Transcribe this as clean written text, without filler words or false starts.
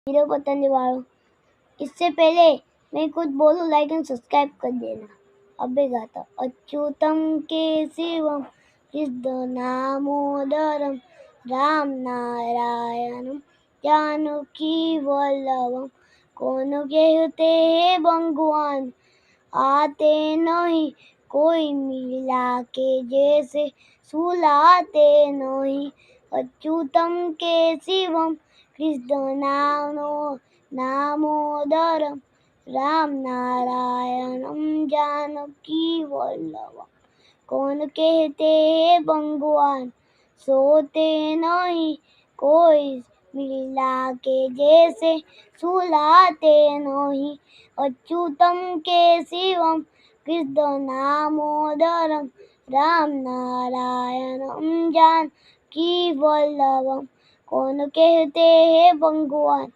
Video बताने वालों, इससे पहले मैं कुछ बोलूं, लाइक एंड सब्सक्राइब कर देना। अबे गाता अच्युतम केशवम कृष्णदामोदरम राम नारायणम जानकी वल्लभम। कौन कहते हैं भगवान आते नहीं, कोई मिला के जैसे सुलाते नहीं। अच्युतम केशवम कृष्णदामोदरम राम नारायणम जानकी वल्लभम। कौन कहते हैं भगवान सोते नहीं, कोई मिला के जैसे सुलाते नहीं। अच्युतम केशवम कृष्णदामोदरम राम नारायणम जानकी वल्लभम। कौन कहते हैं भगवान